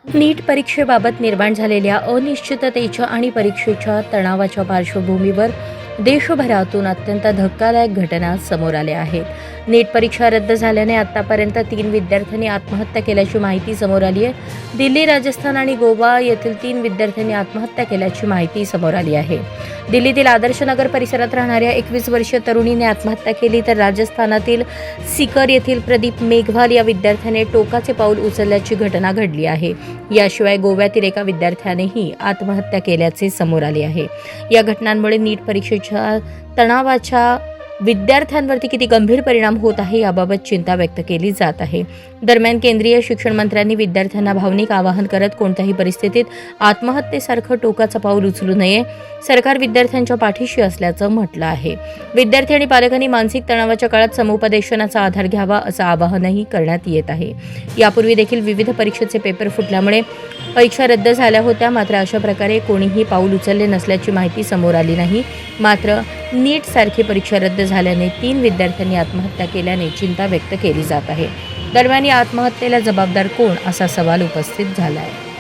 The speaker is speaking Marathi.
नीट परीक्षेबाबत निर्माण झालेल्या अनिश्चिततेच्या आणि परीक्षेच्या तणावाच्या पार्श्वभूमीवर देशभरातून अत्यंत धक्कादायक घटना समोर आल्या आहेत. नीट परीक्षा रद्द झाल्याने आतापर्यंत 3 विद्यार्थ्यांनी आत्महत्या केल्याची माहिती समोर आली आहे. दिल्ली, राजस्थान आणि गोवा येथील 3 विद्यार्थ्यांनी आत्महत्या केल्याची माहिती समोर आली आहे. दिल्लीतील आदर्श नगर परिसरात राहणाऱ्या 21 वर्षीय तरुणीने आत्महत्या केली, तर राजस्थानातील सीकर येथील प्रदीप मेघवाल या विद्यार्थ्याने टोकाचे पाऊल उचलल्याची घटना घडली आहे. याशिवाय गोव्यातील एका विद्यार्थ्यानेही आत्महत्या केल्याचे समोर आले आहे. या घटनांमुळे नीट परीक्षेच्या तणावाच्या विद्यार्थ्यांवरती किती गंभीर परिणाम होत आहे याबाबत चिंता व्यक्त केली जात आहे. दरम्यान केंद्रीय शिक्षण मंत्र्यांनी विद्यार्थ्यांना भावनिक आवाहन करत कोणत्याही परिस्थितीत आत्महत्येसारखं टोकाचं पाऊल उचलू नये. सरकार विद्यार्थ्यांच्या पाठीशी असल्याचं म्हटलं आहे. विद्यार्थी आणि पालकांनी मानसिक तणावाच्या काळात समुपदेशनाचा आधार घ्यावा असं आवाहनही करण्यात येत आहे. यापूर्वी देखील विविध परीक्षेचे पेपर फुटल्यामुळे परीक्षा रद्द झाल्या होत्या, मात्र अशा प्रकारे कोणीही पाऊल उचलले नसल्याची माहिती समोर आली नाही. मात्र नीट सारखी परीक्षा रद्द झाल्याने 3 विद्यार्थ्यांनी आत्महत्या केल्याने चिंता व्यक्त केली जात आहे. दरम्यान या आत्महत्येला जबाबदार कोण असा सवाल उपस्थित झाला आहे.